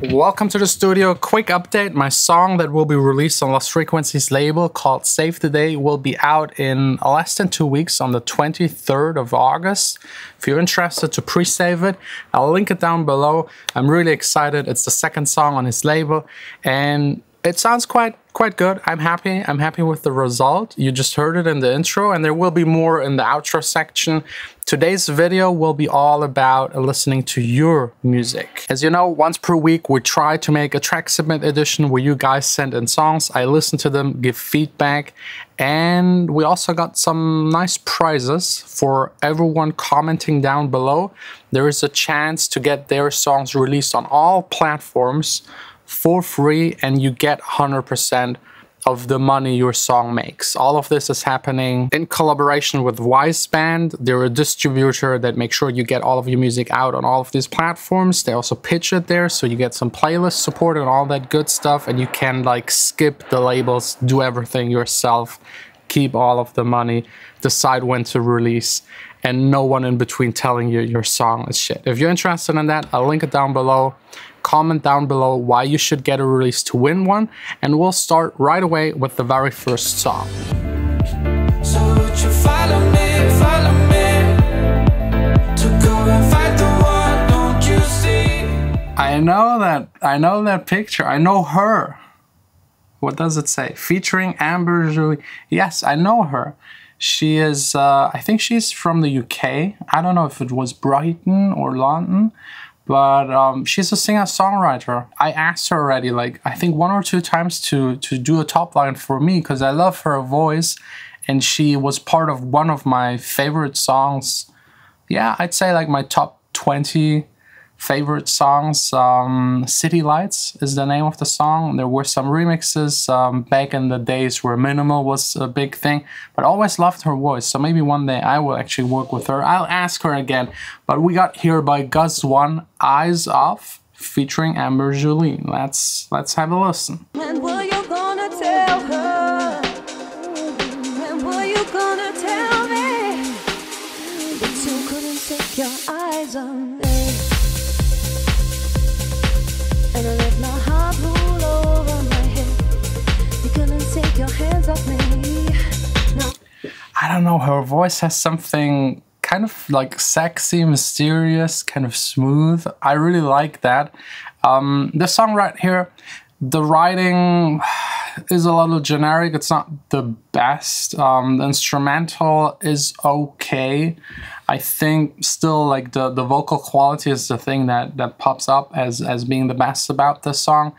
Welcome to the studio. Quick update. My song that will be released on Lost Frequencies label called Save the Day will be out in less than 2 weeks on the 23rd of August. If you're interested to pre-save it, I'll link it down below. I'm really excited. It's the second song on his label and it sounds quite good. I'm happy with the result. You just heard it in the intro and there will be more in the outro section. Today's video will be all about listening to your music. As you know, once per week we try to make a track submit edition where you guys send in songs. I listen to them, give feedback, and we also got some nice prizes for everyone commenting down below. There is a chance to get their songs released on all platforms for free, and you get 100% of the money your song makes. All of this is happening in collaboration with Wiseband. They're a distributor that makes sure you get all of your music out on all of these platforms. They also pitch it there, so you get some playlist support and all that good stuff, and you can like skip the labels, do everything yourself, keep all of the money, decide when to release, and no one in between telling you your song is shit. If you're interested in that, I'll link it down below. Comment down below why you should get a release to win one, and we'll start right away with the very first song. So would you follow me to go and fight the war, don't you see? I know that picture. I know her. What does it say? Featuring Amber Julie. Yes, I know her. She is, I think she's from the UK. I don't know if it was Brighton or London, but she's a singer-songwriter. I asked her already, like, I think 1 or 2 times to do a top line for me because I love her voice, and she was part of one of my favorite songs. Yeah, I'd say like my top 20 favorite songs. City Lights is the name of the song. There were some remixes back in the days where minimal was a big thing, but I always loved her voice, so maybe one day I will actually work with her. I'll ask her again. But we got here by Gus One, Eyes Off, featuring Amber Julie. Let's have a listen. When were you gonna tell her? When were you gonna tell me that you couldn't take your eyes on me? And I let my heart rule over my head. You couldn't take your hands off me. No. I don't know, her voice has something kind of like sexy, mysterious, kind of smooth. I really like that. The song right here, the writing is a little generic. It's not the best. The instrumental is okay. I think still like the vocal quality is the thing that pops up as being the best about this song.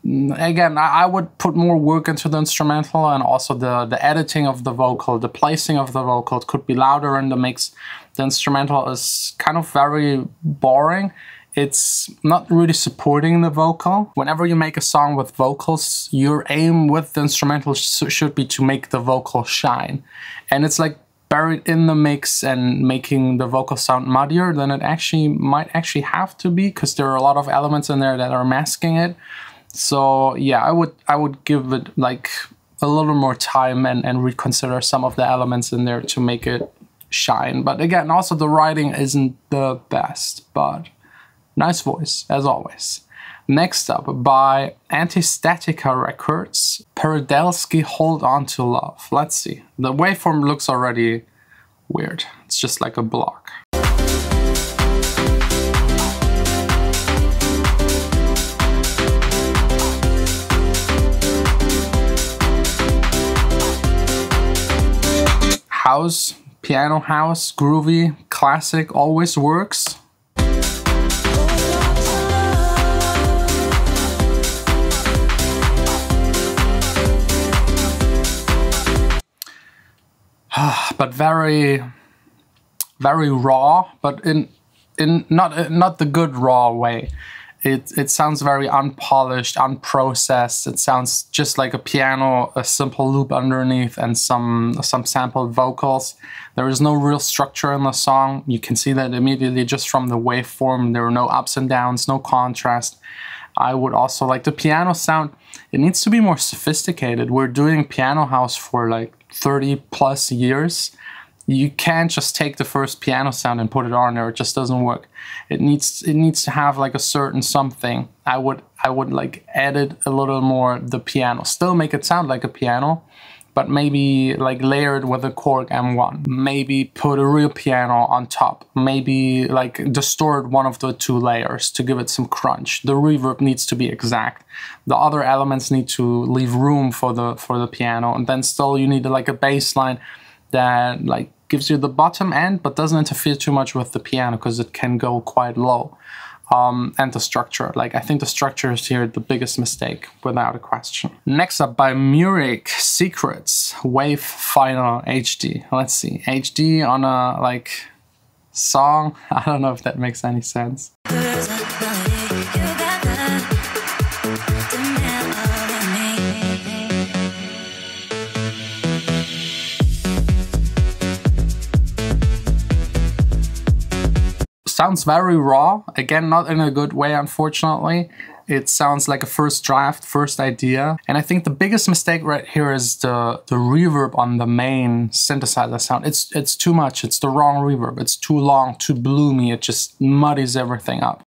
Again, I would put more work into the instrumental, and also the editing of the vocal, the placing of the vocal. It could be louder in the mix. The instrumental is kind of very boring. It's not really supporting the vocal. Whenever you make a song with vocals, your aim with the instrumental should be to make the vocal shine. And it's like buried in the mix and making the vocal sound muddier than it might actually have to be, because there are a lot of elements in there that are masking it. So yeah, I would give it like a little more time and reconsider some of the elements in there to make it shine. But again, also the writing isn't the best, but nice voice as always. Next up, by Antistatica Records, Peredelsky, Hold On To Love. Let's see. The waveform looks already weird. It's just like a block. House, piano house, groovy, classic, always works. But very raw, but in not the good raw way. It sounds very unpolished, unprocessed. It sounds just like a piano, a simple loop underneath, and some sampled vocals. There is no real structure in the song. You can see that immediately just from the waveform. There are no ups and downs, no contrast. I would also like the piano sound. It needs to be more sophisticated. We're doing piano house for like 30 plus years, You can't just take the first piano sound and put it on there. It just doesn't work. It needs to have like a certain something. I would like edit a little more the piano. Still make it sound like a piano, but maybe like layer it with a Korg M1. Maybe put a real piano on top. Maybe like distort one of the two layers to give it some crunch. The reverb needs to be exact. The other elements need to leave room for the piano, and then still you need like a bass line that like gives you the bottom end but doesn't interfere too much with the piano because it can go quite low. And the structure, like I think the structure is here the biggest mistake without a question. Next up by Murik, Secrets, Wave Final HD. Let's see, HD on a like song. I don't know if that makes any sense. Sounds very raw, again, not in a good way, unfortunately. It sounds like a first draft, first idea. And I think the biggest mistake right here is the reverb on the main synthesizer sound. It's too much, it's the wrong reverb. It's too long, too bloomy, it just muddies everything up.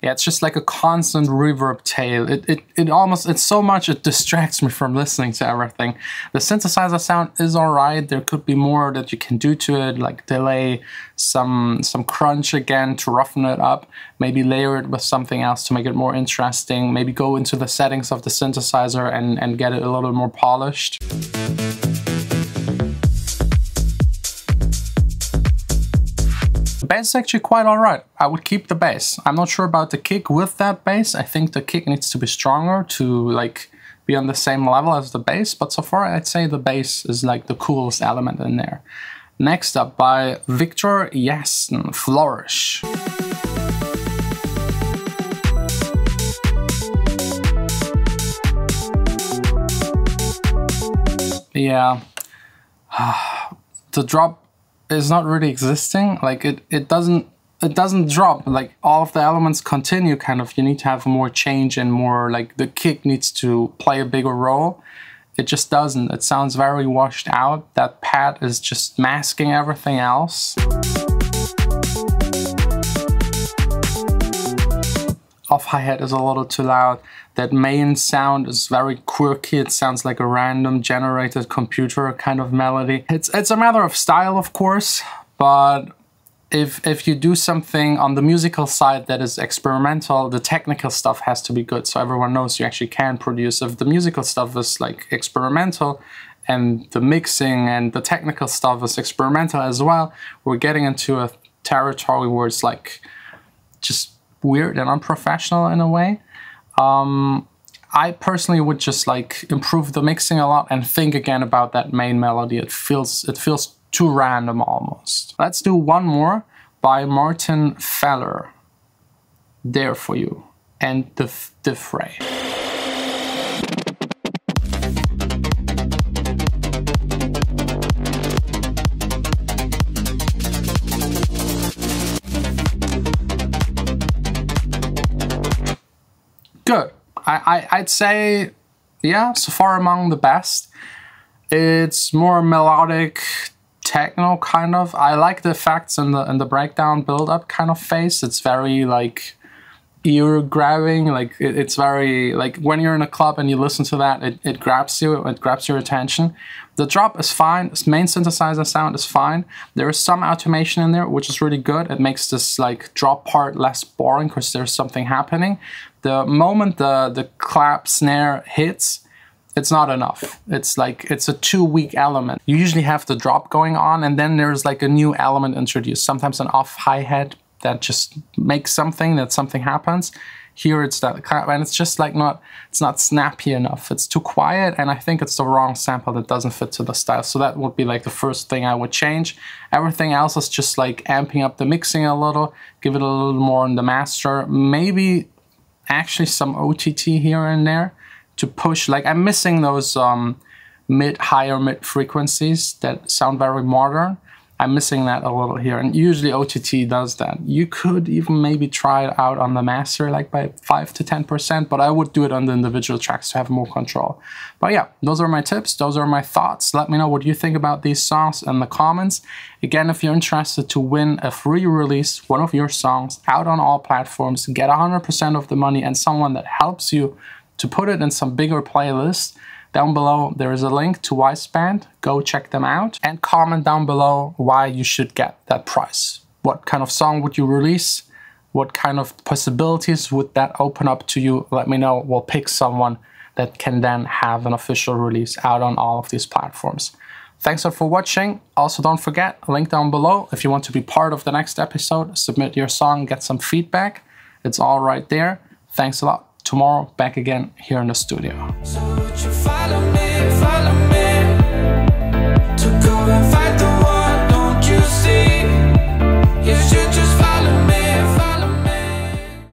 Yeah, it's just like a constant reverb tail. It's so much it distracts me from listening to everything. The synthesizer sound is alright. There could be more that you can do to it, like delay, some crunch again to roughen it up, maybe layer it with something else to make it more interesting, maybe go into the settings of the synthesizer and get it a little more polished. The bass is actually quite alright. I would keep the bass. I'm not sure about the kick with that bass. I think the kick needs to be stronger to like be on the same level as the bass, but so far I'd say the bass is like the coolest element in there. Next up by Victor Yassen, Flourish. Yeah, the drop is not really existing. Like it doesn't drop. Like all of the elements continue kind of. You need to have more change and more like the kick needs to play a bigger role. It just doesn't. It sounds very washed out. That pad is just masking everything else. Off hi-hat is a little too loud. That main sound is very quirky. It sounds like a random generated computer kind of melody. It's a matter of style, of course, but if you do something on the musical side that is experimental, the technical stuff has to be good, so everyone knows you actually can produce. If the musical stuff is like experimental and the mixing and the technical stuff is experimental as well, we're getting into a territory where it's like just weird and unprofessional in a way. I personally would just like improve the mixing a lot and think again about that main melody. It feels too random almost. Let's do one more by Martin Feller, There For You, and the Fray. Good. I'd say, yeah, so far among the best. It's more melodic techno kind of. I like the effects and the breakdown build-up kind of phase. It's very like ear grabbing. Like it's very like when you're in a club and you listen to that, it grabs you. It grabs your attention. The drop is fine. This main synthesizer sound is fine. There is some automation in there, which is really good. It makes this like drop part less boring because there's something happening. The moment the clap snare hits, it's not enough. It's like, it's a too weak element. You usually have the drop going on and then there's like a new element introduced. Sometimes an off hi-hat that just makes something, that something happens. Here it's that clap and it's just like it's not snappy enough. It's too quiet and I think it's the wrong sample that doesn't fit to the style. So that would be like the first thing I would change. Everything else is just like amping up the mixing a little, give it a little more on the master. Maybe actually some OTT here and there to push, like I'm missing those higher mid frequencies that sound very modern. I'm missing that a little here, and usually OTT does that. You could even maybe try it out on the master, like by 5 to 10%, but I would do it on the individual tracks to have more control. But yeah, those are my tips, those are my thoughts. Let me know what you think about these songs in the comments. Again, if you're interested to win a free release, one of your songs out on all platforms, get 100% of the money and someone that helps you to put it in some bigger playlists, down below there is a link to Wiseband. Go check them out and comment down below why you should get that prize. What kind of song would you release? What kind of possibilities would that open up to you? Let me know. We'll pick someone that can then have an official release out on all of these platforms. Thanks all for watching. Also, don't forget, link down below if you want to be part of the next episode. Submit your song, get some feedback. It's all right there. Thanks a lot. Tomorrow, back again here in the studio. So would you follow me, follow me?